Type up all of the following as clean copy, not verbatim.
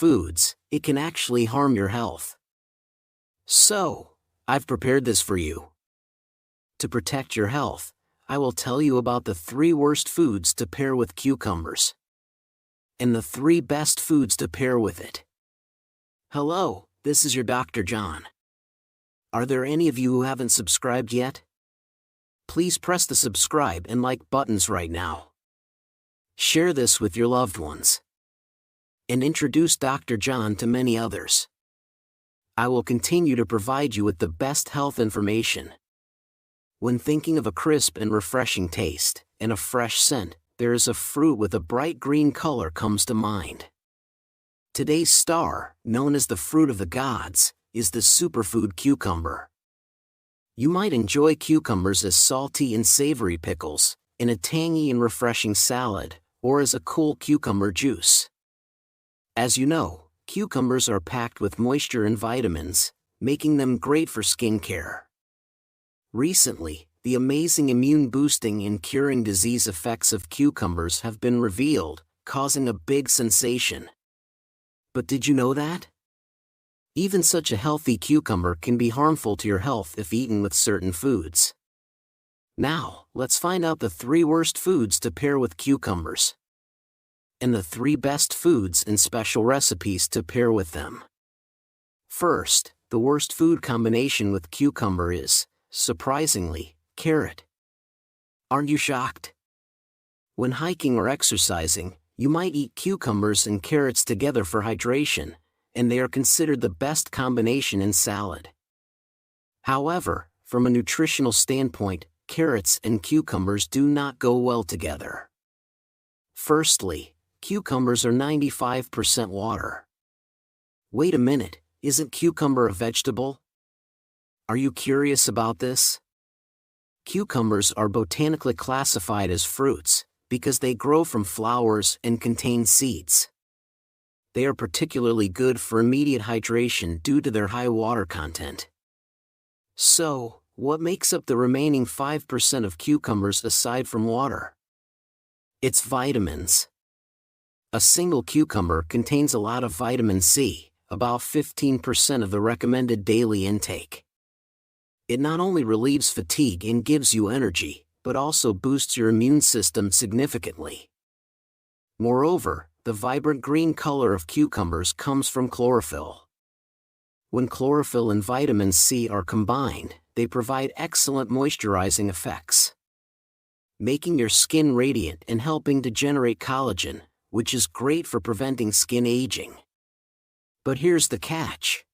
foods, it can actually harm your health. So, I've prepared this for you. To protect your health, I will tell you about the 3 worst foods to pair with cucumbers. And the 3 best foods to pair with it. Hello, this is your Dr. John. Are there any of you who haven't subscribed yet? Please press the subscribe and like buttons right now. Share this with your loved ones. And introduce Dr. John to many others. I will continue to provide you with the best health information. When thinking of a crisp and refreshing taste, and a fresh scent, there is a fruit with a bright green color comes to mind. Today's star, known as the fruit of the gods, is the superfood cucumber. You might enjoy cucumbers as salty and savory pickles, in a tangy and refreshing salad, or as a cool cucumber juice. As you know, cucumbers are packed with moisture and vitamins, making them great for skincare. Recently, the amazing immune-boosting and curing disease effects of cucumbers have been revealed, causing a big sensation. But did you know that? Even such a healthy cucumber can be harmful to your health if eaten with certain foods. Now, let's find out the 3 worst foods to pair with cucumbers. And the 3 best foods and special recipes to pair with them. First, the worst food combination with cucumber is, surprisingly, carrot. Aren't you shocked? When hiking or exercising, you might eat cucumbers and carrots together for hydration, and they are considered the best combination in salad. However, from a nutritional standpoint, carrots and cucumbers do not go well together. Firstly, cucumbers are 95% water. Wait a minute, isn't cucumber a vegetable? Are you curious about this? Cucumbers are botanically classified as fruits, because they grow from flowers and contain seeds. They are particularly good for immediate hydration due to their high water content. So, what makes up the remaining 5% of cucumbers aside from water? It's vitamins. A single cucumber contains a lot of vitamin C, about 15% of the recommended daily intake. It not only relieves fatigue and gives you energy, but also boosts your immune system significantly. Moreover, the vibrant green color of cucumbers comes from chlorophyll. When chlorophyll and vitamin C are combined, they provide excellent moisturizing effects, making your skin radiant and helping to generate collagen, which is great for preventing skin aging. But here's the catch.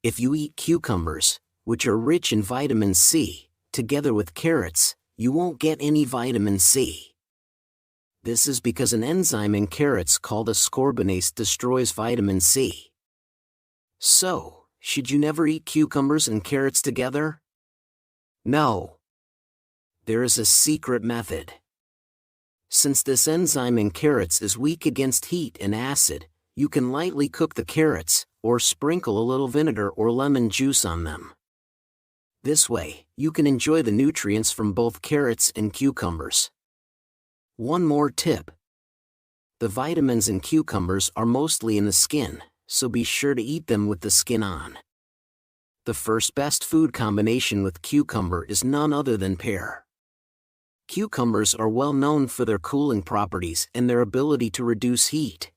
If you eat cucumbers, which are rich in vitamin C, together with carrots, you won't get any vitamin C. This is because an enzyme in carrots called ascorbinase destroys vitamin C. So, should you never eat cucumbers and carrots together? No. There is a secret method. Since this enzyme in carrots is weak against heat and acid, you can lightly cook the carrots, or sprinkle a little vinegar or lemon juice on them. This way, you can enjoy the nutrients from both carrots and cucumbers. One more tip. The vitamins in cucumbers are mostly in the skin, so be sure to eat them with the skin on. The first best food combination with cucumber is none other than pear. Cucumbers are well known for their cooling properties and their ability to reduce heat.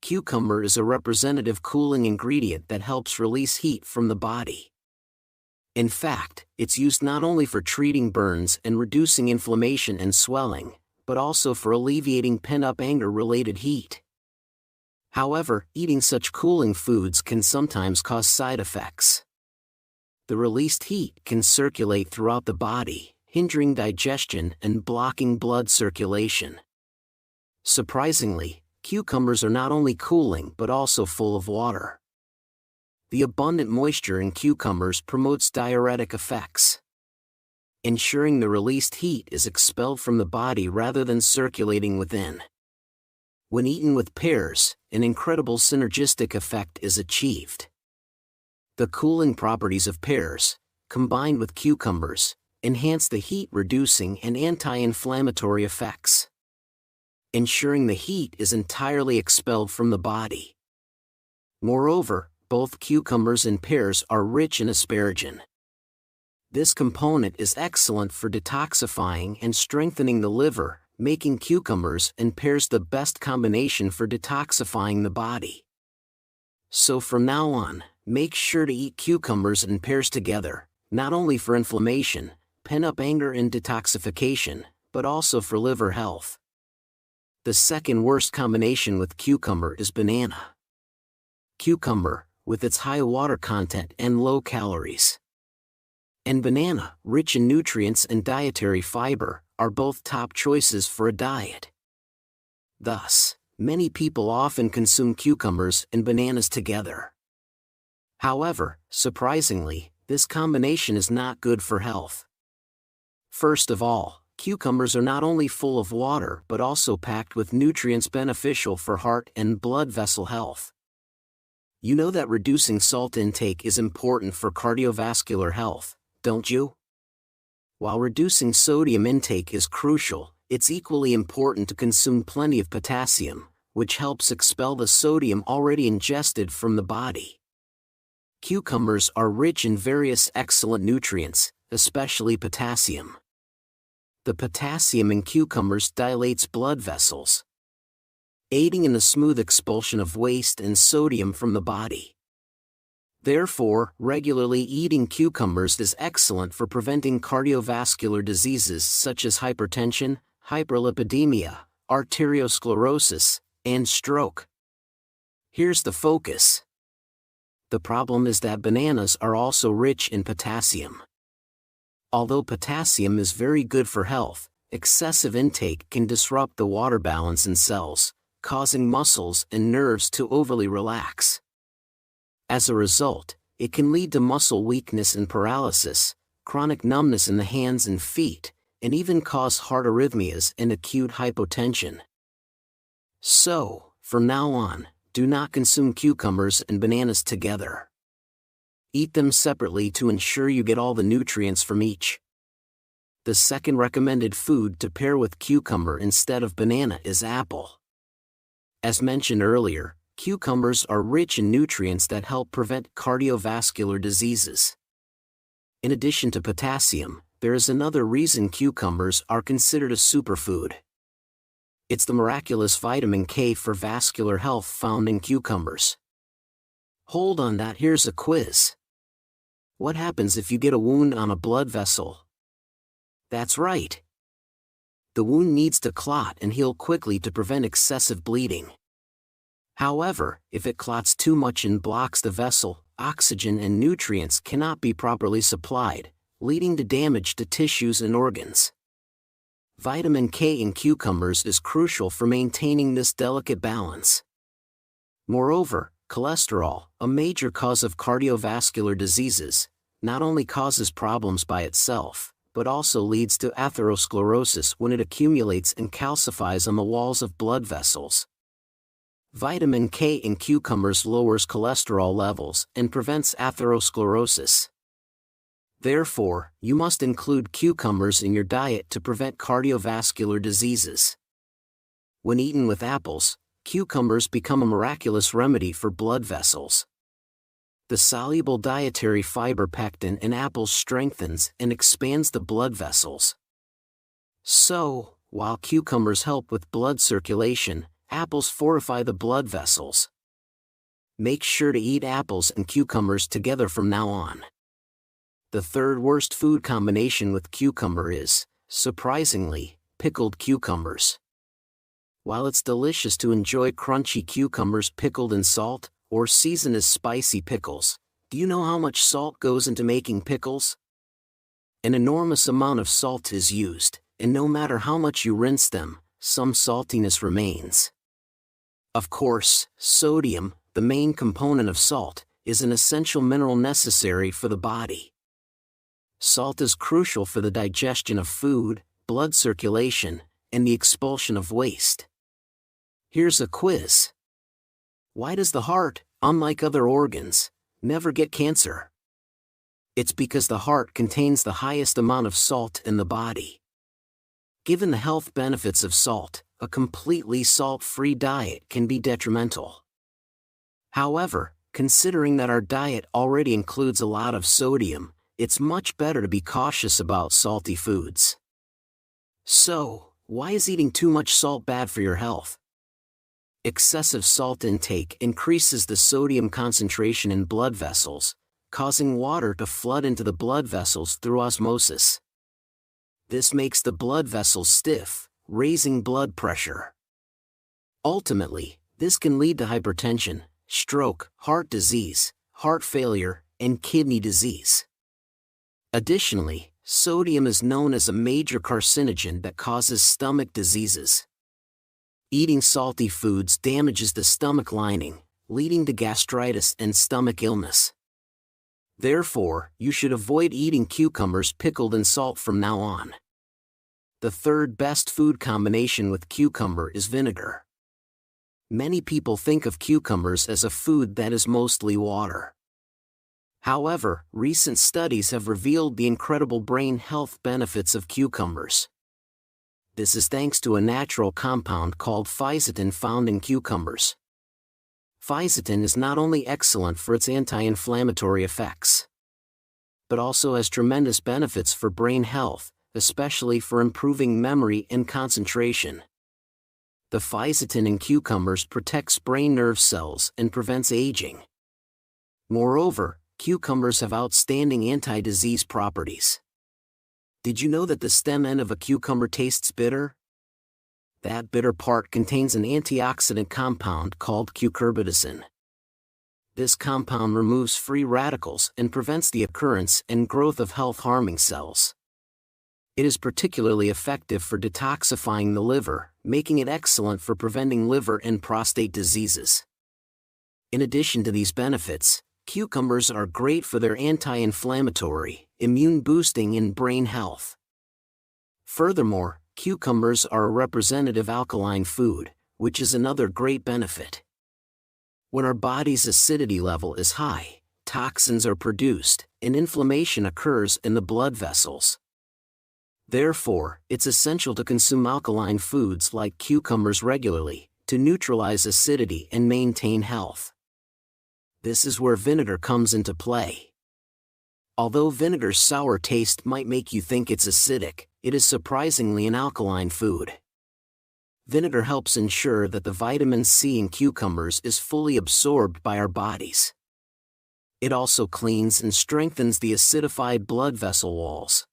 Cucumber is a representative cooling ingredient that helps release heat from the body. In fact, it's used not only for treating burns and reducing inflammation and swelling, but also for alleviating pent-up anger-related heat. However, eating such cooling foods can sometimes cause side effects. The released heat can circulate throughout the body, hindering digestion and blocking blood circulation. Surprisingly, cucumbers are not only cooling but also full of water. The abundant moisture in cucumbers promotes diuretic effects, ensuring the released heat is expelled from the body rather than circulating within. When eaten with pears, an incredible synergistic effect is achieved. The cooling properties of pears, combined with cucumbers, enhance the heat-reducing and anti-inflammatory effects. ensuring the heat is entirely expelled from the body. Moreover, both cucumbers and pears are rich in asparagine. This component is excellent for detoxifying and strengthening the liver, making cucumbers and pears the best combination for detoxifying the body. So from now on, make sure to eat cucumbers and pears together, not only for inflammation, pent-up anger and detoxification, but also for liver health. The second worst combination with cucumber is banana. Cucumber, with its high water content and low calories, and banana, rich in nutrients and dietary fiber, are both top choices for a diet. Thus, many people often consume cucumbers and bananas together. However, surprisingly, this combination is not good for health. First of all, cucumbers are not only full of water but also packed with nutrients beneficial for heart and blood vessel health. You know that reducing salt intake is important for cardiovascular health, don't you? While reducing sodium intake is crucial, it's equally important to consume plenty of potassium, which helps expel the sodium already ingested from the body. Cucumbers are rich in various excellent nutrients, especially potassium. The potassium in cucumbers dilates blood vessels, aiding in the smooth expulsion of waste and sodium from the body. Therefore, regularly eating cucumbers is excellent for preventing cardiovascular diseases such as hypertension, hyperlipidemia, arteriosclerosis, and stroke. Here's the focus. The problem is that bananas are also rich in potassium. Although potassium is very good for health, excessive intake can disrupt the water balance in cells, causing muscles and nerves to overly relax. As a result, it can lead to muscle weakness and paralysis, chronic numbness in the hands and feet, and even cause heart arrhythmias and acute hypotension. So, from now on, do not consume cucumbers and bananas together. Eat them separately to ensure you get all the nutrients from each. The second recommended food to pair with cucumber instead of banana is apple. As mentioned earlier, cucumbers are rich in nutrients that help prevent cardiovascular diseases. In addition to potassium, there is another reason cucumbers are considered a superfood. It's the miraculous vitamin K for vascular health found in cucumbers. Hold on, here's a quiz. What happens if you get a wound on a blood vessel? That's right. The wound needs to clot and heal quickly to prevent excessive bleeding. However, if it clots too much and blocks the vessel, oxygen and nutrients cannot be properly supplied, leading to damage to tissues and organs. Vitamin K in cucumbers is crucial for maintaining this delicate balance. Moreover, cholesterol, a major cause of cardiovascular diseases, not only causes problems by itself, but also leads to atherosclerosis when it accumulates and calcifies on the walls of blood vessels. Vitamin K in cucumbers lowers cholesterol levels and prevents atherosclerosis. Therefore, you must include cucumbers in your diet to prevent cardiovascular diseases. When eaten with apples, cucumbers become a miraculous remedy for blood vessels. The soluble dietary fiber pectin in apples strengthens and expands the blood vessels. So, while cucumbers help with blood circulation, apples fortify the blood vessels. Make sure to eat apples and cucumbers together from now on. The third worst food combination with cucumber is, surprisingly, pickled cucumbers. While it's delicious to enjoy crunchy cucumbers pickled in salt, or seasoned as spicy pickles, do you know how much salt goes into making pickles? An enormous amount of salt is used, and no matter how much you rinse them, some saltiness remains. Of course, sodium, the main component of salt, is an essential mineral necessary for the body. Salt is crucial for the digestion of food, blood circulation, and the expulsion of waste. Here's a quiz. Why does the heart, unlike other organs, never get cancer? It's because the heart contains the highest amount of salt in the body. Given the health benefits of salt, a completely salt-free diet can be detrimental. However, considering that our diet already includes a lot of sodium, it's much better to be cautious about salty foods. So, why is eating too much salt bad for your health? Excessive salt intake increases the sodium concentration in blood vessels, causing water to flood into the blood vessels through osmosis. This makes the blood vessels stiff, raising blood pressure. Ultimately, this can lead to hypertension, stroke, heart disease, heart failure, and kidney disease. Additionally, sodium is known as a major carcinogen that causes stomach diseases. Eating salty foods damages the stomach lining, leading to gastritis and stomach illness. Therefore, you should avoid eating cucumbers pickled in salt from now on. The third best food combination with cucumber is vinegar. Many people think of cucumbers as a food that is mostly water. However, recent studies have revealed the incredible brain health benefits of cucumbers. This is thanks to a natural compound called fisetin found in cucumbers. Fisetin is not only excellent for its anti-inflammatory effects, but also has tremendous benefits for brain health, especially for improving memory and concentration. The fisetin in cucumbers protects brain nerve cells and prevents aging. Moreover, cucumbers have outstanding anti-disease properties. Did you know that the stem end of a cucumber tastes bitter? That bitter part contains an antioxidant compound called cucurbitacin. This compound removes free radicals and prevents the occurrence and growth of health-harming cells. It is particularly effective for detoxifying the liver, making it excellent for preventing liver and prostate diseases. In addition to these benefits, cucumbers are great for their anti-inflammatory, immune-boosting and brain health. Furthermore, cucumbers are a representative alkaline food, which is another great benefit. When our body's acidity level is high, toxins are produced, and inflammation occurs in the blood vessels. Therefore, it's essential to consume alkaline foods like cucumbers regularly, to neutralize acidity and maintain health. This is where vinegar comes into play. Although vinegar's sour taste might make you think it's acidic, it is surprisingly an alkaline food. Vinegar helps ensure that the vitamin C in cucumbers is fully absorbed by our bodies. It also cleans and strengthens the acidified blood vessel walls.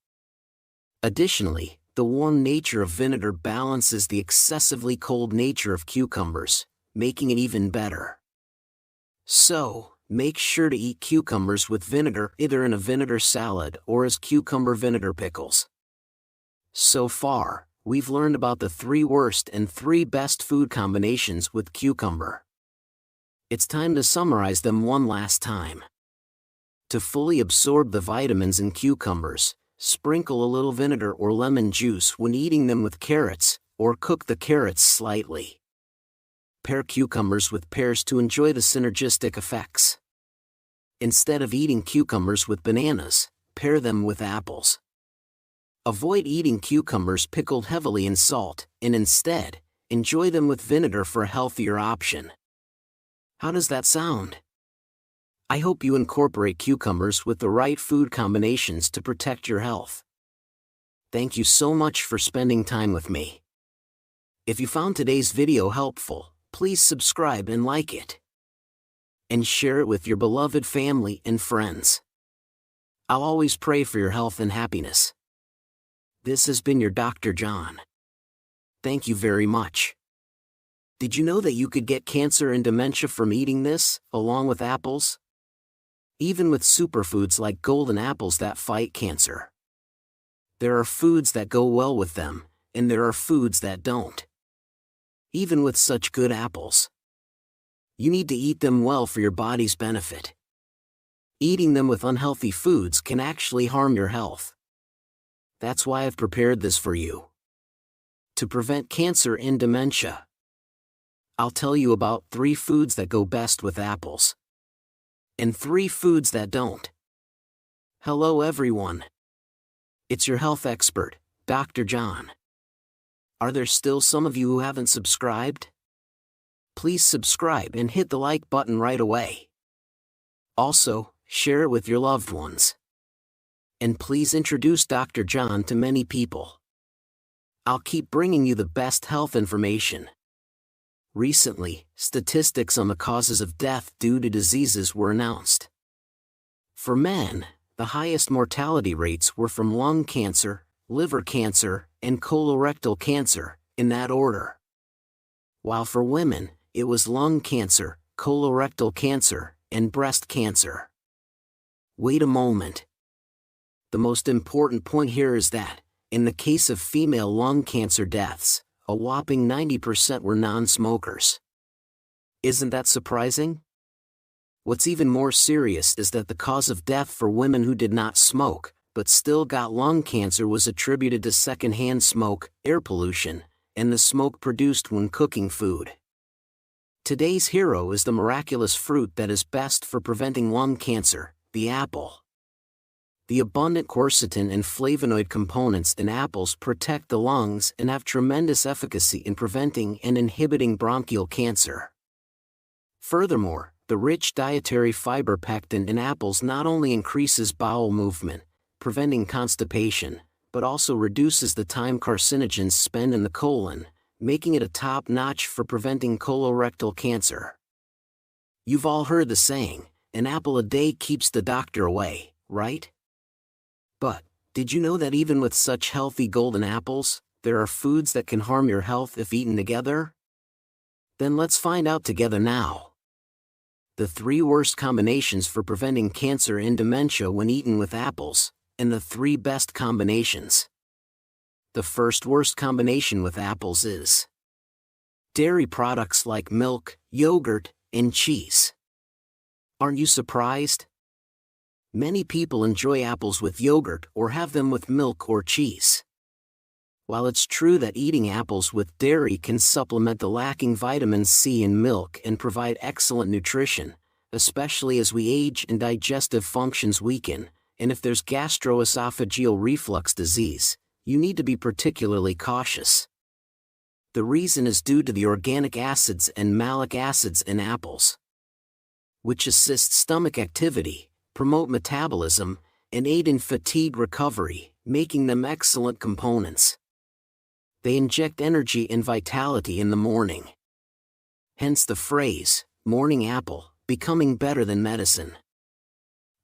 Additionally, the warm nature of vinegar balances the excessively cold nature of cucumbers, making it even better. So, make sure to eat cucumbers with vinegar either in a vinegar salad or as cucumber vinegar pickles. So far, we've learned about the 3 worst and 3 best food combinations with cucumber. It's time to summarize them one last time. To fully absorb the vitamins in cucumbers, sprinkle a little vinegar or lemon juice when eating them with carrots, or cook the carrots slightly. Pair cucumbers with pears to enjoy the synergistic effects. Instead of eating cucumbers with bananas, pair them with apples. Avoid eating cucumbers pickled heavily in salt, and instead, enjoy them with vinegar for a healthier option. How does that sound? I hope you incorporate cucumbers with the right food combinations to protect your health. Thank you so much for spending time with me. If you found today's video helpful, please subscribe and like it. And share it with your beloved family and friends. I'll always pray for your health and happiness. This has been your Dr. John. Thank you very much. Did you know that you could get cancer and dementia from eating this, along with apples? Even with superfoods like golden apples that fight cancer. There are foods that go well with them, and there are foods that don't. Even with such good apples, you need to eat them well for your body's benefit. Eating them with unhealthy foods can actually harm your health. That's why I've prepared this for you. To prevent cancer and dementia, I'll tell you about 3 foods that go best with apples, and 3 foods that don't. Hello everyone. It's your health expert, Dr. John. Are there still some of you who haven't subscribed? Please subscribe and hit the like button right away. Also, share it with your loved ones. And please introduce Dr. John to many people. I'll keep bringing you the best health information. Recently, statistics on the causes of death due to diseases were announced. For men, the highest mortality rates were from lung cancer, liver cancer, and colorectal cancer, in that order. While for women, it was lung cancer, colorectal cancer, and breast cancer. Wait a moment. The most important point here is that, in the case of female lung cancer deaths, a whopping 90% were non-smokers. Isn't that surprising? What's even more serious is that the cause of death for women who did not smoke, but still got lung cancer was attributed to secondhand smoke, air pollution, and the smoke produced when cooking food. Today's hero is the miraculous fruit that is best for preventing lung cancer, the apple. The abundant quercetin and flavonoid components in apples protect the lungs and have tremendous efficacy in preventing and inhibiting bronchial cancer. Furthermore, the rich dietary fiber pectin in apples not only increases bowel movement, preventing constipation, but also reduces the time carcinogens spend in the colon, making it a top notch for preventing colorectal cancer. You've all heard the saying, an apple a day keeps the doctor away, right? But, did you know that even with such healthy golden apples, there are foods that can harm your health if eaten together? Then let's find out together now. The 3 worst combinations for preventing cancer and dementia when eaten with apples, and the 3 best combinations. The first worst combination with apples is dairy products like milk, yogurt, and cheese. Aren't you surprised? Many people enjoy apples with yogurt or have them with milk or cheese. While it's true that eating apples with dairy can supplement the lacking vitamin C in milk and provide excellent nutrition, especially as we age and digestive functions weaken, and if there's gastroesophageal reflux disease, you need to be particularly cautious. The reason is due to the organic acids and malic acids in apples, which assist stomach activity, promote metabolism, and aid in fatigue recovery, making them excellent components. They inject energy and vitality in the morning. Hence the phrase, morning apple, becoming better than medicine.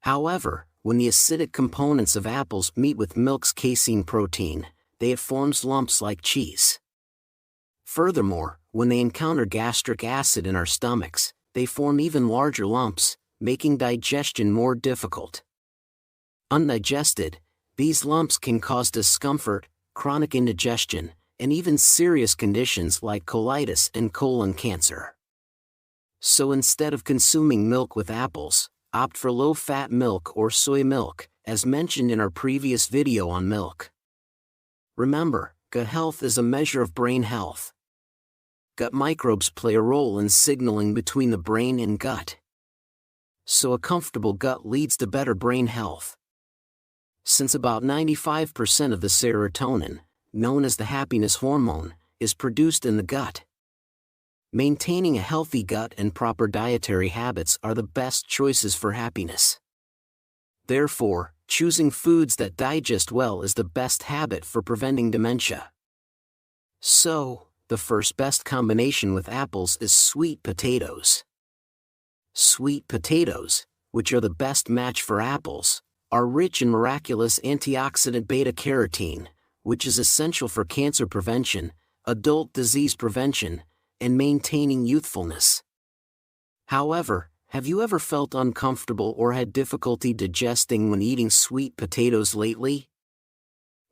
However, when the acidic components of apples meet with milk's casein protein, it forms lumps like cheese. Furthermore, when they encounter gastric acid in our stomachs, they form even larger lumps, making digestion more difficult. Undigested, these lumps can cause discomfort, chronic indigestion, and even serious conditions like colitis and colon cancer. So instead of consuming milk with apples, opt for low-fat milk or soy milk, as mentioned in our previous video on milk. Remember, gut health is a measure of brain health. Gut microbes play a role in signaling between the brain and gut. So a comfortable gut leads to better brain health. Since about 95% of the serotonin, known as the happiness hormone, is produced in the gut. Maintaining a healthy gut and proper dietary habits are the best choices for happiness. Therefore, choosing foods that digest well is the best habit for preventing dementia. So, the first best combination with apples is sweet potatoes. Sweet potatoes, which are the best match for apples, are rich in miraculous antioxidant beta-carotene, which is essential for cancer prevention, adult disease prevention, and maintaining youthfulness. However, have you ever felt uncomfortable or had difficulty digesting when eating sweet potatoes lately?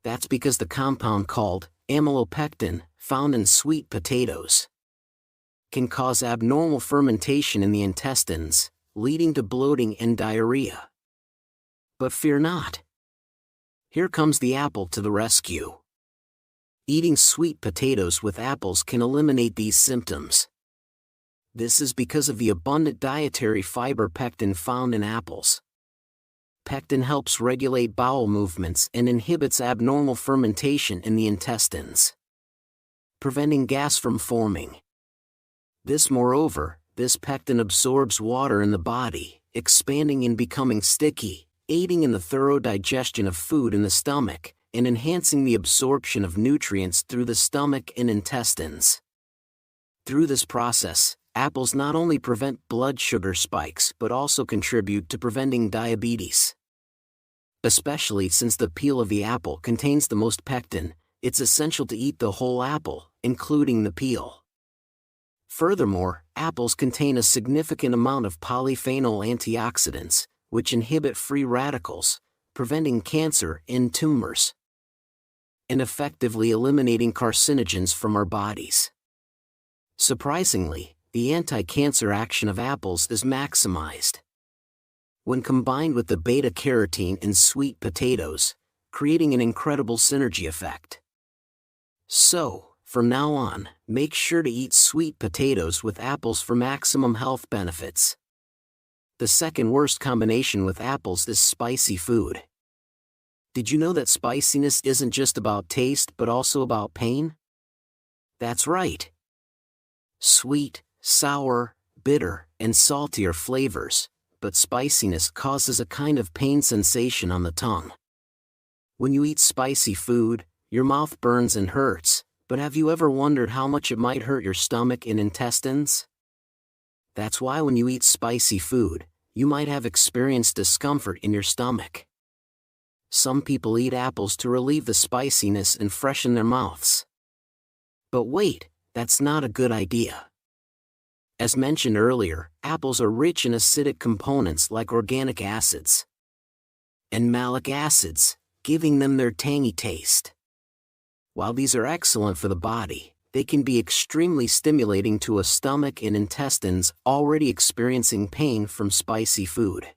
That's because the compound called amylopectin, found in sweet potatoes, can cause abnormal fermentation in the intestines, leading to bloating and diarrhea. But fear not. Here comes the apple to the rescue. Eating sweet potatoes with apples can eliminate these symptoms. This is because of the abundant dietary fiber pectin found in apples. Pectin helps regulate bowel movements and inhibits abnormal fermentation in the intestines. preventing gas from forming. This pectin absorbs water in the body, expanding and becoming sticky, aiding in the thorough digestion of food in the stomach, and enhancing the absorption of nutrients through the stomach and intestines. Through this process, apples not only prevent blood sugar spikes but also contribute to preventing diabetes. Especially since the peel of the apple contains the most pectin, it's essential to eat the whole apple, including the peel. Furthermore, apples contain a significant amount of polyphenol antioxidants, which inhibit free radicals, preventing cancer and tumors, and effectively eliminating carcinogens from our bodies. Surprisingly, the anti-cancer action of apples is maximized when combined with the beta-carotene in sweet potatoes, creating an incredible synergy effect. So, from now on, make sure to eat sweet potatoes with apples for maximum health benefits. The second worst combination with apples is spicy food. Did you know that spiciness isn't just about taste but also about pain? That's right. Sweet, sour, bitter, and salty are flavors, but spiciness causes a kind of pain sensation on the tongue. When you eat spicy food, your mouth burns and hurts, but have you ever wondered how much it might hurt your stomach and intestines? That's why when you eat spicy food, you might have experienced discomfort in your stomach. Some people eat apples to relieve the spiciness and freshen their mouths. But wait, that's not a good idea. As mentioned earlier, apples are rich in acidic components like organic acids and malic acids, giving them their tangy taste. While these are excellent for the body, they can be extremely stimulating to a stomach and intestines already experiencing pain from spicy food.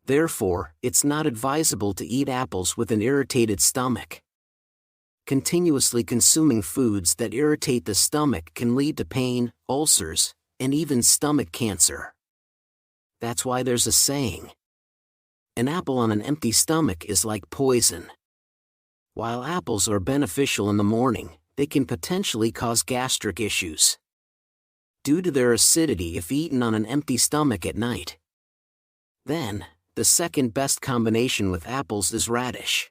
Therefore, it's not advisable to eat apples with an irritated stomach. Continuously consuming foods that irritate the stomach can lead to pain, ulcers, and even stomach cancer. That's why there's a saying: an apple on an empty stomach is like poison. While apples are beneficial in the morning, they can potentially cause gastric issues due to their acidity if eaten on an empty stomach at night. Then, the second best combination with apples is radish.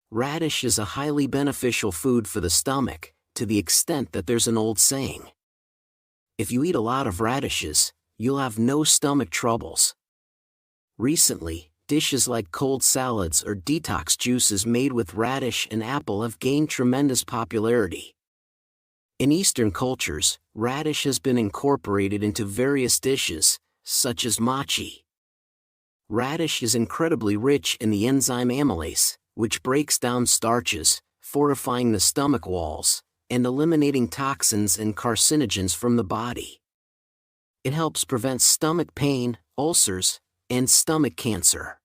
Radish is a highly beneficial food for the stomach, to the extent that there's an old saying: if you eat a lot of radishes, you'll have no stomach troubles. Recently, dishes like cold salads or detox juices made with radish and apple have gained tremendous popularity. In Eastern cultures, radish has been incorporated into various dishes, such as mochi. Radish is incredibly rich in the enzyme amylase, which breaks down starches, fortifying the stomach walls, and eliminating toxins and carcinogens from the body. It helps prevent stomach pain, ulcers, and stomach cancer.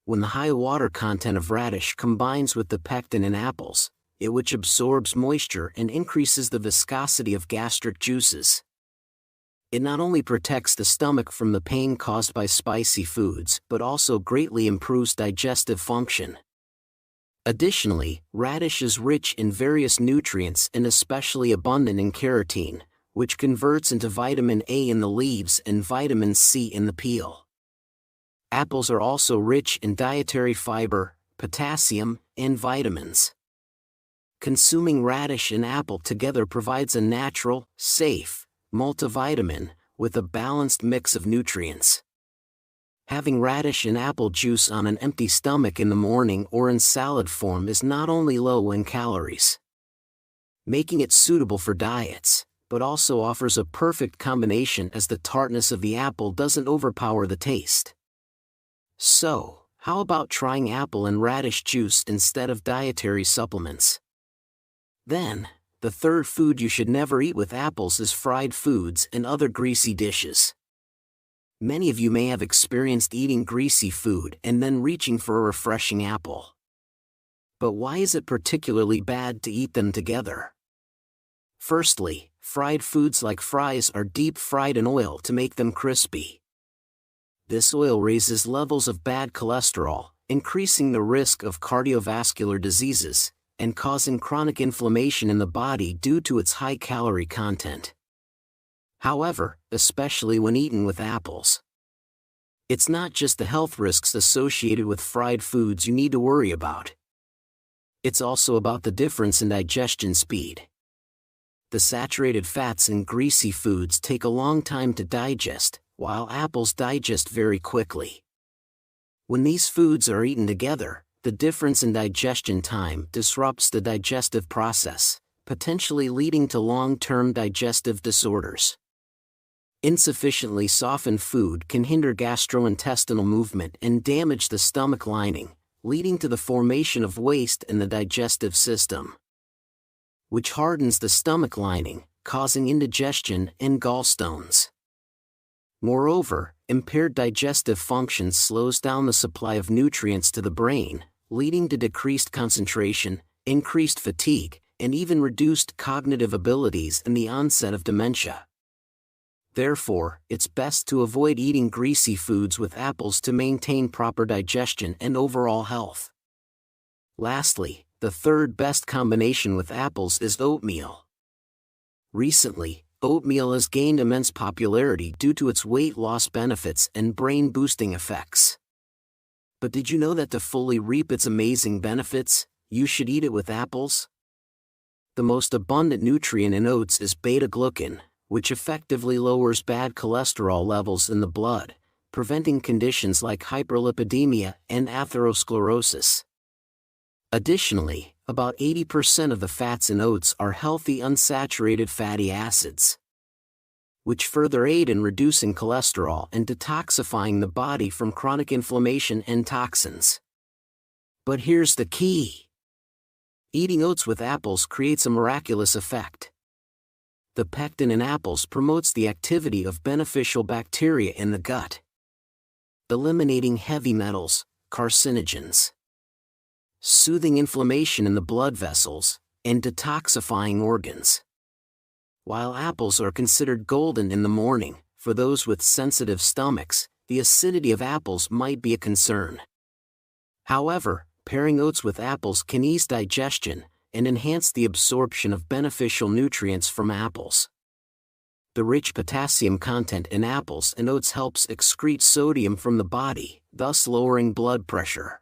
When the high water content of radish combines with the pectin in apples, which absorbs moisture and increases the viscosity of gastric juices, it not only protects the stomach from the pain caused by spicy foods but also greatly improves digestive function. Additionally, radish is rich in various nutrients and especially abundant in carotene, which converts into vitamin A in the leaves and vitamin C in the peel. Apples are also rich in dietary fiber, potassium, and vitamins. Consuming radish and apple together provides a natural, safe multivitamin with a balanced mix of nutrients. Having radish and apple juice on an empty stomach in the morning or in salad form is not only low in calories, making it suitable for diets, but also offers a perfect combination as the tartness of the apple doesn't overpower the taste. So, how about trying apple and radish juice instead of dietary supplements? Then, the third food you should never eat with apples is fried foods and other greasy dishes. Many of you may have experienced eating greasy food and then reaching for a refreshing apple. But why is it particularly bad to eat them together? Firstly, fried foods like fries are deep fried in oil to make them crispy. This oil raises levels of bad cholesterol, increasing the risk of cardiovascular diseases, and causing chronic inflammation in the body due to its high calorie content. However, especially when eaten with apples, it's not just the health risks associated with fried foods you need to worry about. It's also about the difference in digestion speed. The saturated fats in greasy foods take a long time to digest, while apples digest very quickly. When these foods are eaten together, the difference in digestion time disrupts the digestive process, potentially leading to long-term digestive disorders. Insufficiently softened food can hinder gastrointestinal movement and damage the stomach lining, leading to the formation of waste in the digestive system, which hardens the stomach lining, causing indigestion and gallstones. Moreover, impaired digestive function slows down the supply of nutrients to the brain, leading to decreased concentration, increased fatigue, and even reduced cognitive abilities and the onset of dementia. Therefore, it's best to avoid eating greasy foods with apples to maintain proper digestion and overall health. Lastly, the third best combination with apples is oatmeal. Recently, oatmeal has gained immense popularity due to its weight loss benefits and brain-boosting effects. But did you know that to fully reap its amazing benefits, you should eat it with apples? The most abundant nutrient in oats is beta-glucan, which effectively lowers bad cholesterol levels in the blood, preventing conditions like hyperlipidemia and atherosclerosis. Additionally, about 80% of the fats in oats are healthy unsaturated fatty acids, which further aid in reducing cholesterol and detoxifying the body from chronic inflammation and toxins. But here's the key. Eating oats with apples creates a miraculous effect. The pectin in apples promotes the activity of beneficial bacteria in the gut, eliminating heavy metals, carcinogens, soothing inflammation in the blood vessels, and detoxifying organs. While apples are considered golden in the morning, for those with sensitive stomachs, the acidity of apples might be a concern. However, pairing oats with apples can ease digestion and enhance the absorption of beneficial nutrients from apples. The rich potassium content in apples and oats helps excrete sodium from the body, thus lowering blood pressure.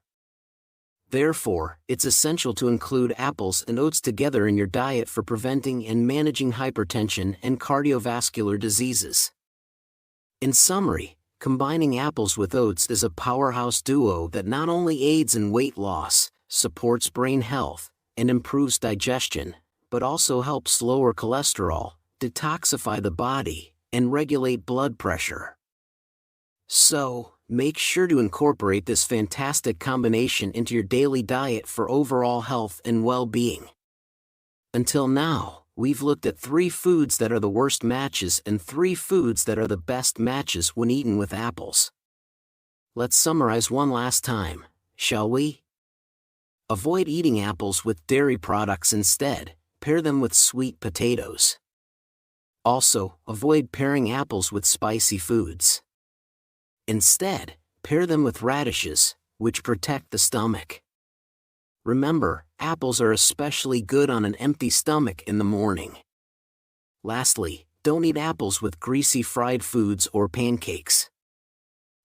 Therefore, it's essential to include apples and oats together in your diet for preventing and managing hypertension and cardiovascular diseases. In summary, combining apples with oats is a powerhouse duo that not only aids in weight loss, supports brain health, and improves digestion, but also helps lower cholesterol, detoxify the body, and regulate blood pressure. So, make sure to incorporate this fantastic combination into your daily diet for overall health and well-being. Until now, we've looked at 3 foods that are the worst matches and 3 foods that are the best matches when eaten with apples. Let's summarize one last time, shall we? Avoid eating apples with dairy products instead, pair them with sweet potatoes. Also, avoid pairing apples with spicy foods. Instead, pair them with radishes, which protect the stomach. Remember, apples are especially good on an empty stomach in the morning. Lastly, don't eat apples with greasy fried foods or pancakes.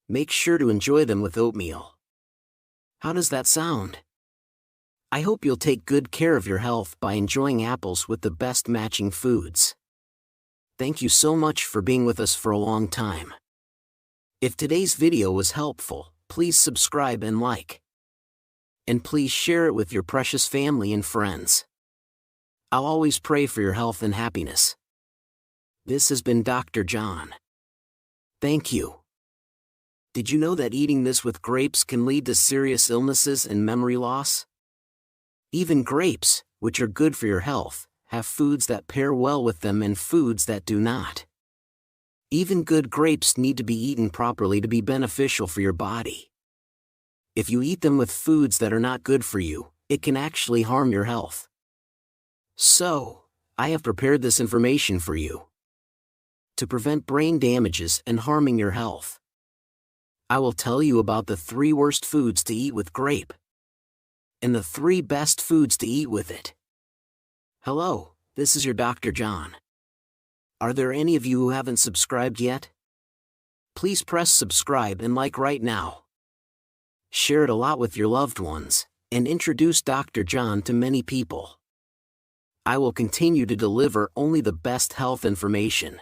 Make sure to enjoy them with oatmeal. How does that sound? I hope you'll take good care of your health by enjoying apples with the best matching foods. Thank you so much for being with us for a long time. If today's video was helpful, please subscribe and like. And please share it with your precious family and friends. I'll always pray for your health and happiness. This has been Dr. John. Thank you. Did you know that eating this with grapes can lead to serious illnesses and memory loss? Even grapes, which are good for your health, have foods that pair well with them and foods that do not. Even good grapes need to be eaten properly to be beneficial for your body. If you eat them with foods that are not good for you, it can actually harm your health. So, I have prepared this information for you to prevent brain damages and harming your health. I will tell you about the 3 worst foods to eat with grape. and the 3 best foods to eat with it. Hello, this is your Dr. John. Are there any of you who haven't subscribed yet? Please press subscribe and like right now. Share it a lot with your loved ones, and introduce Dr. John to many people. I will continue to deliver only the best health information.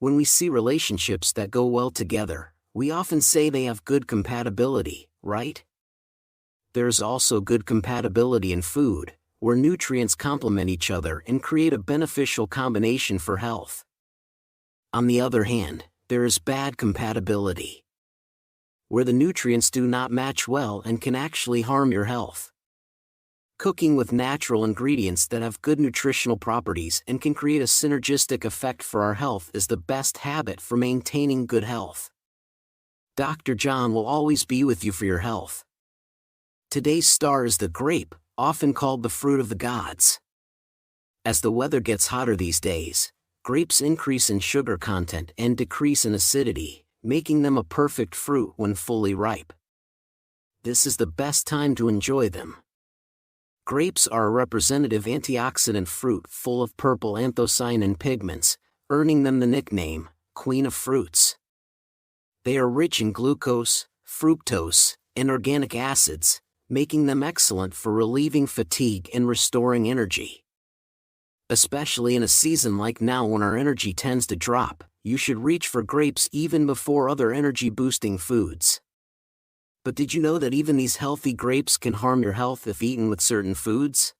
When we see relationships that go well together, we often say they have good compatibility, right? There's also good compatibility in food, where nutrients complement each other and create a beneficial combination for health. On the other hand, there is bad compatibility, where the nutrients do not match well and can actually harm your health. Cooking with natural ingredients that have good nutritional properties and can create a synergistic effect for our health is the best habit for maintaining good health. Dr. John will always be with you for your health. Today's star is the grape, often called the fruit of the gods. As the weather gets hotter these days, grapes increase in sugar content and decrease in acidity, making them a perfect fruit when fully ripe. This is the best time to enjoy them. Grapes are a representative antioxidant fruit full of purple anthocyanin pigments, earning them the nickname, Queen of Fruits. They are rich in glucose, fructose, and organic acids, making them excellent for relieving fatigue and restoring energy. Especially in a season like now when our energy tends to drop, you should reach for grapes even before other energy-boosting foods. But did you know that even these healthy grapes can harm your health if eaten with certain foods?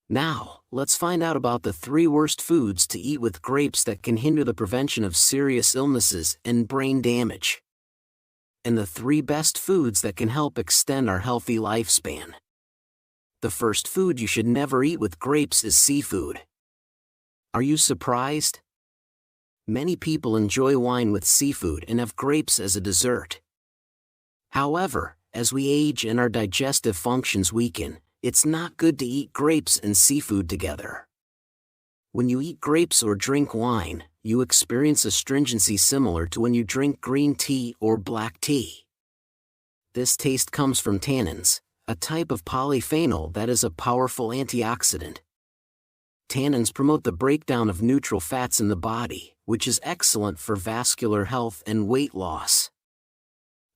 Now, let's find out about the 3 worst foods to eat with grapes that can hinder the prevention of serious illnesses and brain damage. And the 3 best foods that can help extend our healthy lifespan. The first food you should never eat with grapes is seafood. Are you surprised? Many people enjoy wine with seafood and have grapes as a dessert. However, as we age and our digestive functions weaken, it's not good to eat grapes and seafood together. When you eat grapes or drink wine, you experience astringency similar to when you drink green tea or black tea. This taste comes from tannins, a type of polyphenol that is a powerful antioxidant. Tannins promote the breakdown of neutral fats in the body, which is excellent for vascular health and weight loss.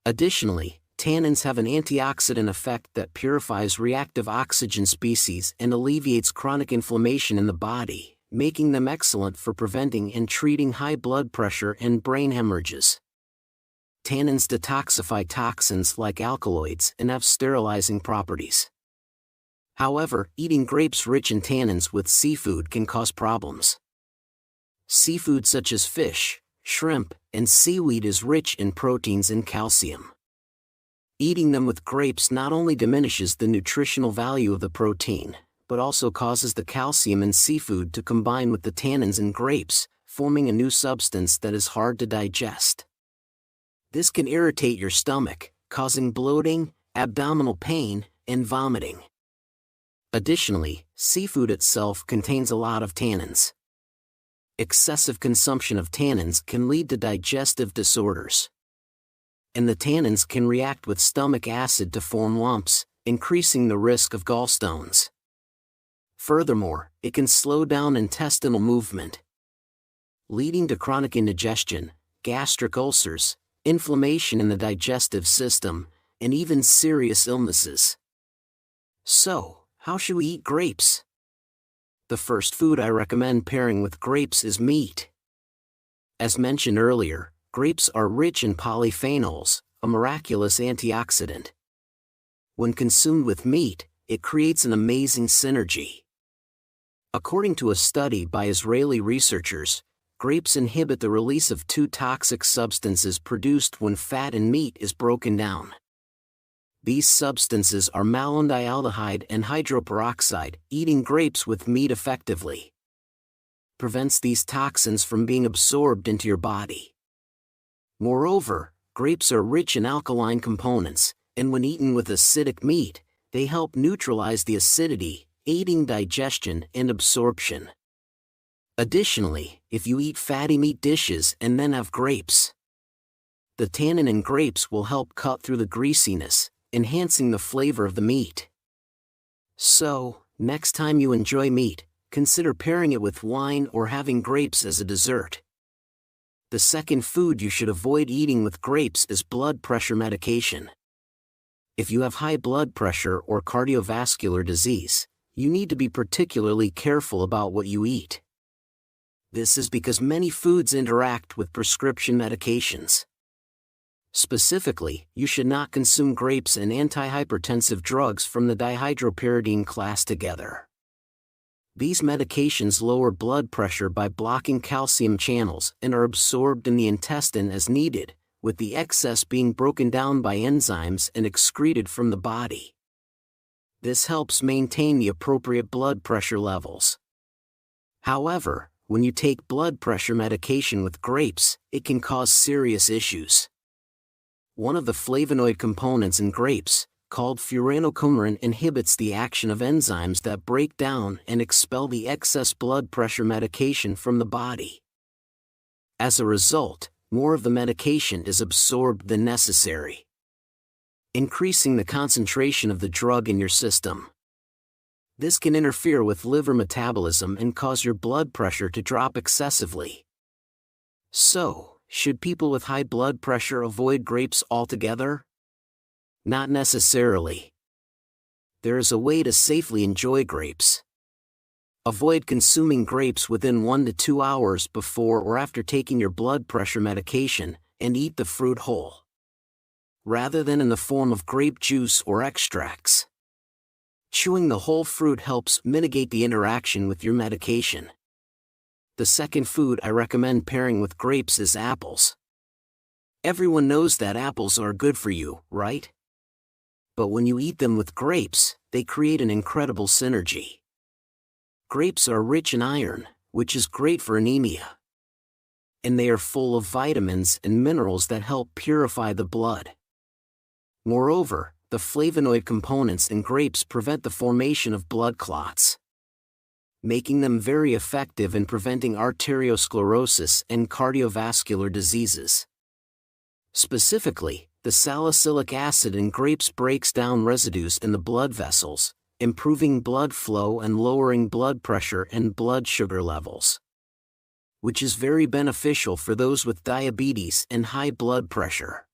Additionally, tannins have an antioxidant effect that purifies reactive oxygen species and alleviates chronic inflammation in the body, making them excellent for preventing and treating high blood pressure and brain hemorrhages. Tannins detoxify toxins like alkaloids and have sterilizing properties. However, eating grapes rich in tannins with seafood can cause problems. Seafood such as fish, shrimp, and seaweed is rich in proteins and calcium. Eating them with grapes not only diminishes the nutritional value of the protein, but also causes the calcium in seafood to combine with the tannins in grapes, forming a new substance that is hard to digest. This can irritate your stomach, causing bloating, abdominal pain, and vomiting. Additionally, seafood itself contains a lot of tannins. Excessive consumption of tannins can lead to digestive disorders. And the tannins can react with stomach acid to form lumps, increasing the risk of gallstones. Furthermore, it can slow down intestinal movement, leading to chronic indigestion, gastric ulcers, inflammation in the digestive system, and even serious illnesses. So, how should we eat grapes? The first food I recommend pairing with grapes is meat. As mentioned earlier, grapes are rich in polyphenols, a miraculous antioxidant. When consumed with meat, it creates an amazing synergy. According to a study by Israeli researchers, grapes inhibit the release of 2 toxic substances produced when fat in meat is broken down. These substances are malondialdehyde and hydroperoxide. Eating grapes with meat effectively prevents these toxins from being absorbed into your body. Moreover, grapes are rich in alkaline components, and when eaten with acidic meat, they help neutralize the acidity, aiding digestion and absorption. Additionally, if you eat fatty meat dishes and then have grapes, the tannin in grapes will help cut through the greasiness, enhancing the flavor of the meat. So, next time you enjoy meat, consider pairing it with wine or having grapes as a dessert. The second food you should avoid eating with grapes is blood pressure medication. If you have high blood pressure or cardiovascular disease, you need to be particularly careful about what you eat. This is because many foods interact with prescription medications. Specifically, you should not consume grapes and antihypertensive drugs from the dihydropyridine class together. These medications lower blood pressure by blocking calcium channels and are absorbed in the intestine as needed, with the excess being broken down by enzymes and excreted from the body. This helps maintain the appropriate blood pressure levels. However, when you take blood pressure medication with grapes, it can cause serious issues. One of the flavonoid components in grapes, called furanocoumarin, inhibits the action of enzymes that break down and expel the excess blood pressure medication from the body. As a result, more of the medication is absorbed than necessary, increasing the concentration of the drug in your system. This can interfere with liver metabolism and cause your blood pressure to drop excessively. So, should people with high blood pressure avoid grapes altogether? Not necessarily. There is a way to safely enjoy grapes. Avoid consuming grapes within 1 to 2 hours before or after taking your blood pressure medication, and eat the fruit whole, rather than in the form of grape juice or extracts. Chewing the whole fruit helps mitigate the interaction with your medication. The second food I recommend pairing with grapes is apples. Everyone knows that apples are good for you, right? But when you eat them with grapes, they create an incredible synergy. Grapes are rich in iron, which is great for anemia. And they are full of vitamins and minerals that help purify the blood. Moreover, the flavonoid components in grapes prevent the formation of blood clots, making them very effective in preventing arteriosclerosis and cardiovascular diseases. Specifically, the salicylic acid in grapes breaks down residues in the blood vessels, improving blood flow and lowering blood pressure and blood sugar levels, which is very beneficial for those with diabetes and high blood pressure.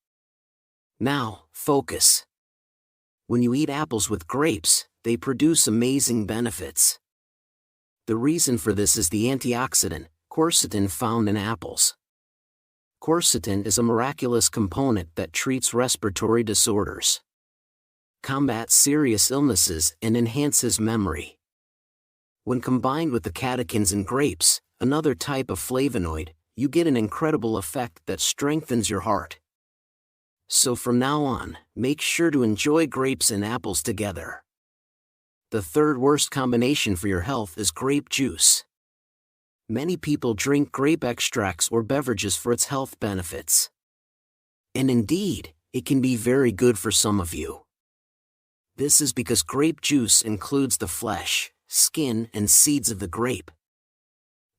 Now, focus. When you eat apples with grapes, they produce amazing benefits. The reason for this is the antioxidant, quercetin, found in apples. Quercetin is a miraculous component that treats respiratory disorders, combats serious illnesses, and enhances memory. When combined with the catechins in grapes, another type of flavonoid, you get an incredible effect that strengthens your heart. So from now on, make sure to enjoy grapes and apples together. The third worst combination for your health is grape juice. Many people drink grape extracts or beverages for its health benefits. And indeed, it can be very good for some of you. This is because grape juice includes the flesh, skin, and seeds of the grape.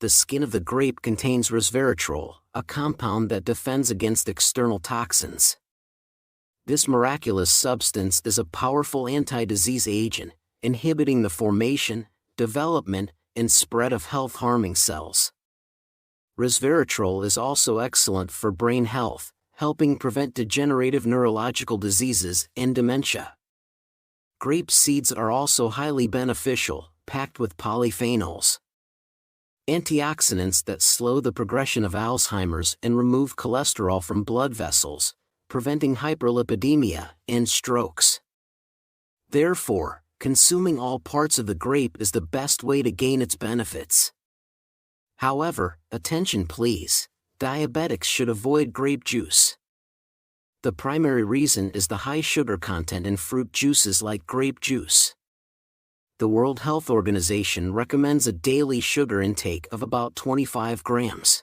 The skin of the grape contains resveratrol, a compound that defends against external toxins. This miraculous substance is a powerful anti-disease agent, inhibiting the formation, development, and spread of health-harming cells. Resveratrol is also excellent for brain health, helping prevent degenerative neurological diseases and dementia. Grape seeds are also highly beneficial, packed with polyphenols, antioxidants that slow the progression of Alzheimer's and remove cholesterol from blood vessels, preventing hyperlipidemia and strokes. Therefore, consuming all parts of the grape is the best way to gain its benefits. However, attention please, diabetics should avoid grape juice. The primary reason is the high sugar content in fruit juices like grape juice. The World Health Organization recommends a daily sugar intake of about 25 grams.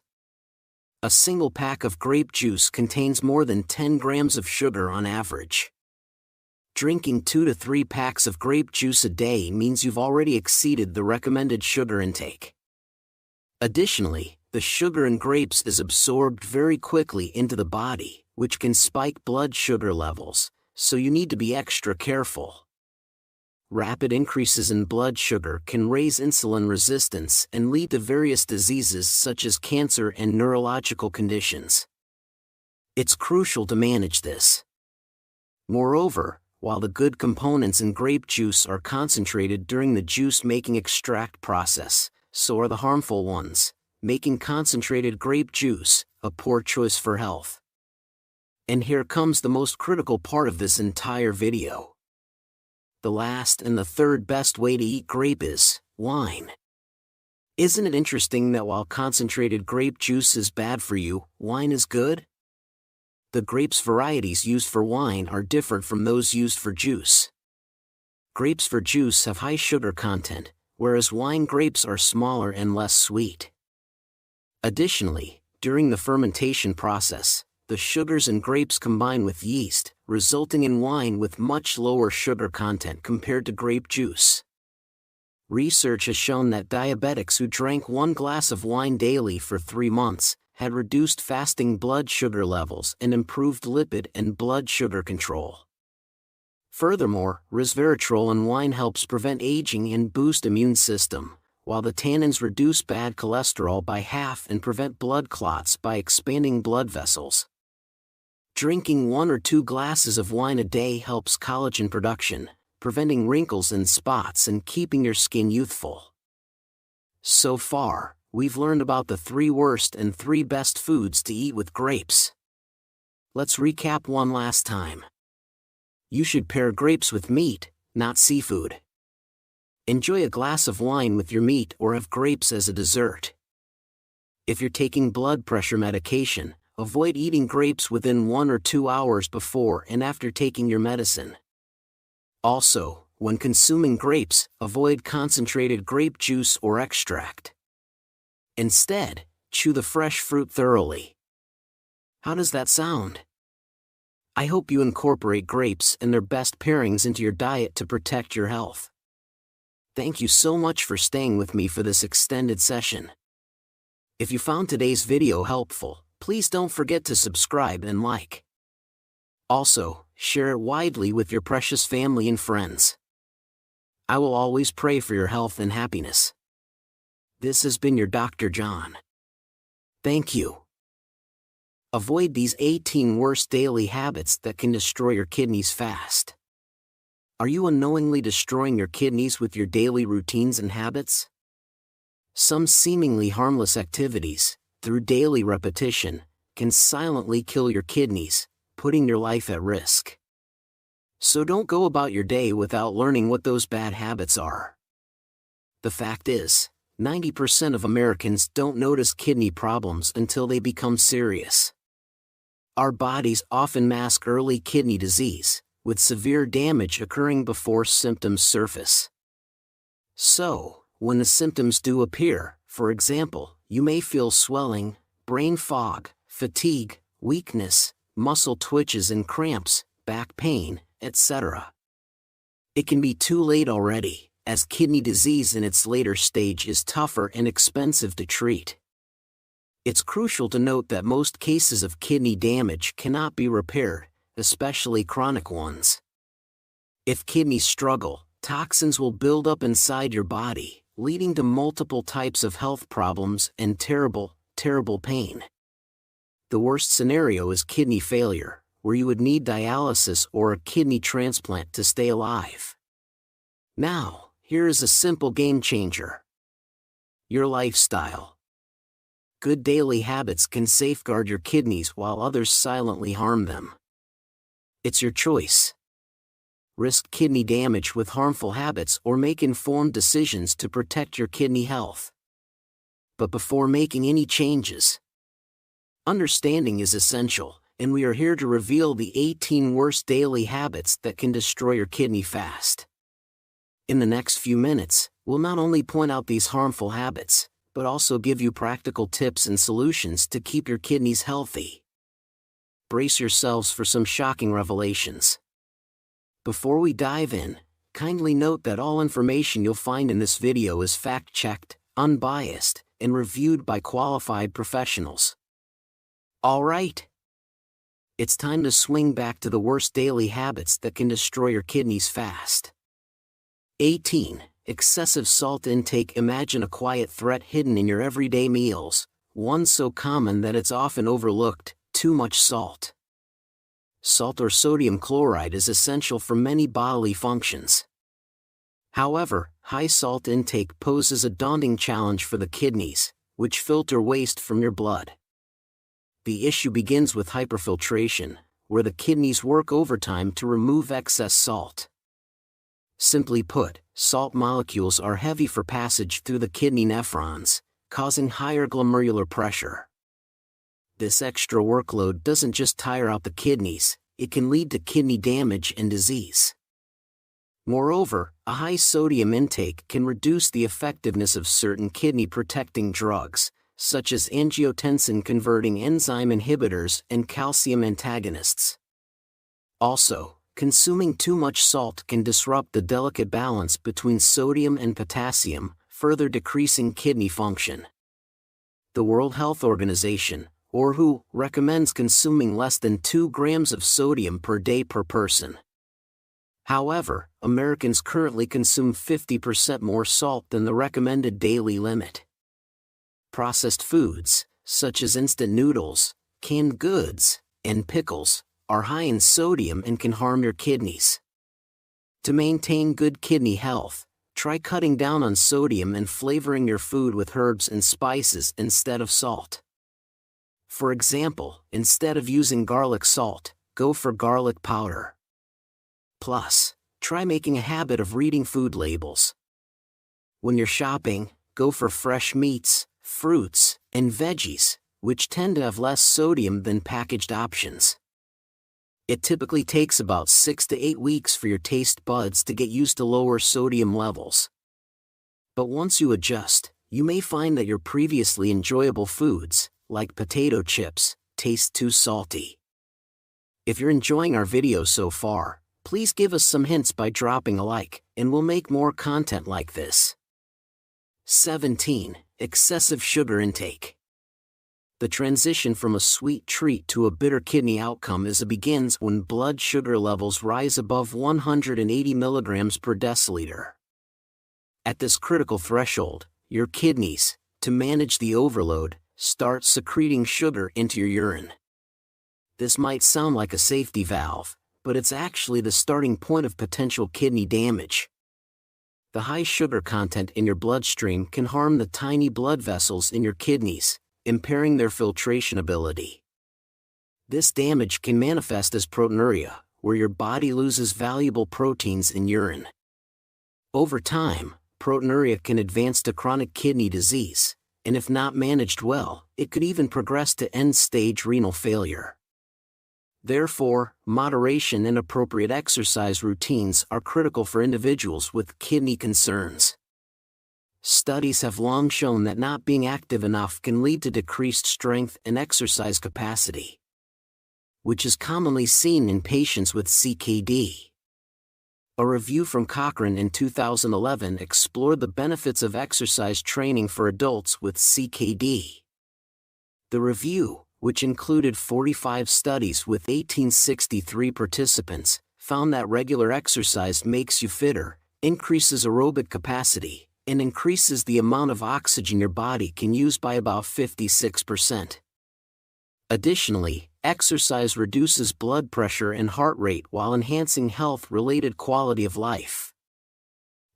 A single pack of grape juice contains more than 10 grams of sugar on average. Drinking 2 to 3 packs of grape juice a day means you've already exceeded the recommended sugar intake. Additionally, the sugar in grapes is absorbed very quickly into the body, which can spike blood sugar levels, so you need to be extra careful. Rapid increases in blood sugar can raise insulin resistance and lead to various diseases such as cancer and neurological conditions. It's crucial to manage this. Moreover, while the good components in grape juice are concentrated during the juice-making extract process, so are the harmful ones, making concentrated grape juice a poor choice for health. And here comes the most critical part of this entire video. The last and the third best way to eat grape is wine. Isn't it interesting that while concentrated grape juice is bad for you, wine is good? The grapes varieties used for wine are different from those used for juice. Grapes for juice have high sugar content, whereas wine grapes are smaller and less sweet. Additionally, during the fermentation process, the sugars in grapes combine with yeast, resulting in wine with much lower sugar content compared to grape juice. Research has shown that diabetics who drank 1 glass of wine daily for 3 months had reduced fasting blood sugar levels and improved lipid and blood sugar control. Furthermore, resveratrol in wine helps prevent aging and boost immune system, while the tannins reduce bad cholesterol by half and prevent blood clots by expanding blood vessels. Drinking 1 or 2 glasses of wine a day helps collagen production, preventing wrinkles and spots and keeping your skin youthful. So far, we've learned about the 3 worst and 3 best foods to eat with grapes. Let's recap one last time. You should pair grapes with meat, not seafood. Enjoy a glass of wine with your meat or have grapes as a dessert. If you're taking blood pressure medication, avoid eating grapes within 1 or 2 hours before and after taking your medicine. Also, when consuming grapes, avoid concentrated grape juice or extract. Instead, chew the fresh fruit thoroughly. How does that sound? I hope you incorporate grapes and their best pairings into your diet to protect your health. Thank you so much for staying with me for this extended session. If you found today's video helpful, please don't forget to subscribe and like. Also, share it widely with your precious family and friends. I will always pray for your health and happiness. This has been your Dr. John. Thank you. Avoid these 18 worst daily habits that can destroy your kidneys fast. Are you unknowingly destroying your kidneys with your daily routines and habits? Some seemingly harmless activities, through daily repetition, can silently kill your kidneys, putting your life at risk. So don't go about your day without learning what those bad habits are. The fact is, 90% of Americans don't notice kidney problems until they become serious. Our bodies often mask early kidney disease, with severe damage occurring before symptoms surface. So, when the symptoms do appear, for example, you may feel swelling, brain fog, fatigue, weakness, muscle twitches and cramps, back pain, etc. It can be too late already, as kidney disease in its later stage is tougher and expensive to treat. It's crucial to note that most cases of kidney damage cannot be repaired, especially chronic ones. If kidneys struggle, toxins will build up inside your body, leading to multiple types of health problems and terrible, terrible pain. The worst scenario is kidney failure, where you would need dialysis or a kidney transplant to stay alive. Now, here is a simple game changer. Your lifestyle. Good daily habits can safeguard your kidneys while others silently harm them. It's your choice. Risk kidney damage with harmful habits or make informed decisions to protect your kidney health. But before making any changes, understanding is essential, and we are here to reveal the 18 worst daily habits that can destroy your kidney fast. In the next few minutes, we'll not only point out these harmful habits, but also give you practical tips and solutions to keep your kidneys healthy. Brace yourselves for some shocking revelations. Before we dive in, kindly note that all information you'll find in this video is fact-checked, unbiased, and reviewed by qualified professionals. Alright? It's time to swing back to the worst daily habits that can destroy your kidneys fast. 18. Excessive salt intake. Imagine a quiet threat hidden in your everyday meals, one so common that it's often overlooked: too much salt. Salt or sodium chloride is essential for many bodily functions. However, high salt intake poses a daunting challenge for the kidneys, which filter waste from your blood. The issue begins with hyperfiltration, where the kidneys work overtime to remove excess salt. Simply put, salt molecules are heavy for passage through the kidney nephrons, causing higher glomerular pressure. This extra workload doesn't just tire out the kidneys, it can lead to kidney damage and disease. Moreover, a high sodium intake can reduce the effectiveness of certain kidney-protecting drugs, such as angiotensin-converting enzyme inhibitors and calcium antagonists. Also, consuming too much salt can disrupt the delicate balance between sodium and potassium, further decreasing kidney function. The World Health Organization, or WHO, recommends consuming less than 2 grams of sodium per day per person. However, Americans currently consume 50% more salt than the recommended daily limit. Processed foods, such as instant noodles, canned goods, and pickles, are high in sodium and can harm your kidneys. To maintain good kidney health, try cutting down on sodium and flavoring your food with herbs and spices instead of salt. For example, instead of using garlic salt, go for garlic powder. Plus, try making a habit of reading food labels. When you're shopping, go for fresh meats, fruits, and veggies, which tend to have less sodium than packaged options. It typically takes about 6 to 8 weeks for your taste buds to get used to lower sodium levels. But once you adjust, you may find that your previously enjoyable foods, like potato chips, taste too salty. If you're enjoying our video so far, please give us some hints by dropping a like, and we'll make more content like this. 17. Excessive sugar intake. The transition from a sweet treat to a bitter kidney outcome begins when blood sugar levels rise above 180 milligrams per deciliter. At this critical threshold, your kidneys, to manage the overload, start secreting sugar into your urine. This might sound like a safety valve, but it's actually the starting point of potential kidney damage. The high sugar content in your bloodstream can harm the tiny blood vessels in your kidneys, impairing their filtration ability. This damage can manifest as proteinuria, where your body loses valuable proteins in urine. Over time, proteinuria can advance to chronic kidney disease, and if not managed well, it could even progress to end-stage renal failure. Therefore, moderation and appropriate exercise routines are critical for individuals with kidney concerns. Studies have long shown that not being active enough can lead to decreased strength and exercise capacity, which is commonly seen in patients with CKD. A review from Cochrane in 2011 explored the benefits of exercise training for adults with CKD. The review, which included 45 studies with 1,863 participants, found that regular exercise makes you fitter, increases aerobic capacity, and increases the amount of oxygen your body can use by about 56%. Additionally, exercise reduces blood pressure and heart rate while enhancing health-related quality of life.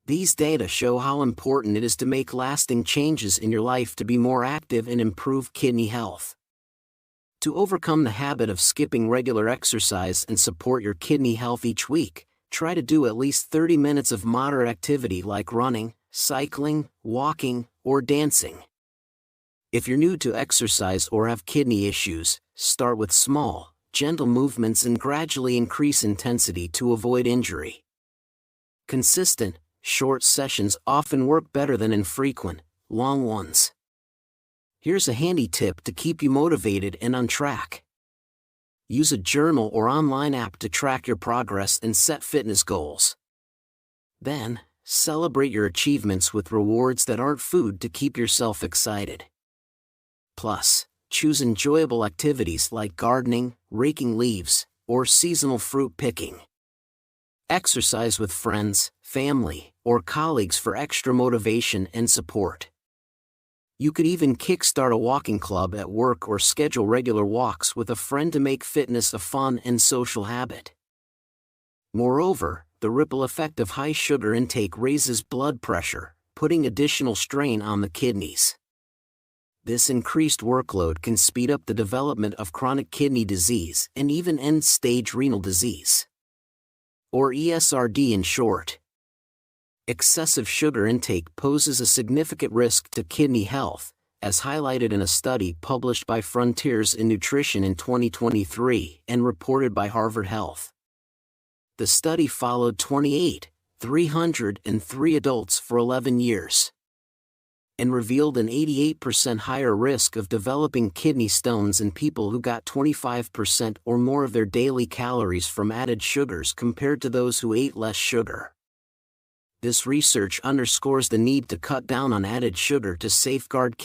These data show how important it is to make lasting changes in your life to be more active and improve kidney health. To overcome the habit of skipping regular exercise and support your kidney health each week, try to do at least 30 minutes of moderate activity like running, cycling, walking, or dancing. If you're new to exercise or have kidney issues, start with small, gentle movements and gradually increase intensity to avoid injury. Consistent, short sessions often work better than infrequent, long ones. Here's a handy tip to keep you motivated and on track. Use a journal or online app to track your progress and set fitness goals. Then, celebrate your achievements with rewards that aren't food to keep yourself excited. Plus, choose enjoyable activities like gardening, raking leaves, or seasonal fruit picking. Exercise with friends, family, or colleagues for extra motivation and support. You could even kickstart a walking club at work or schedule regular walks with a friend to make fitness a fun and social habit. Moreover, the ripple effect of high sugar intake raises blood pressure, putting additional strain on the kidneys. This increased workload can speed up the development of chronic kidney disease and even end-stage renal disease, or ESRD in short. Excessive sugar intake poses a significant risk to kidney health, as highlighted in a study published by Frontiers in Nutrition in 2023 and reported by Harvard Health. The study followed 303 adults for 11 years and revealed an 88% higher risk of developing kidney stones in people who got 25% or more of their daily calories from added sugars compared to those who ate less sugar. This research underscores the need to cut down on added sugar to safeguard kidney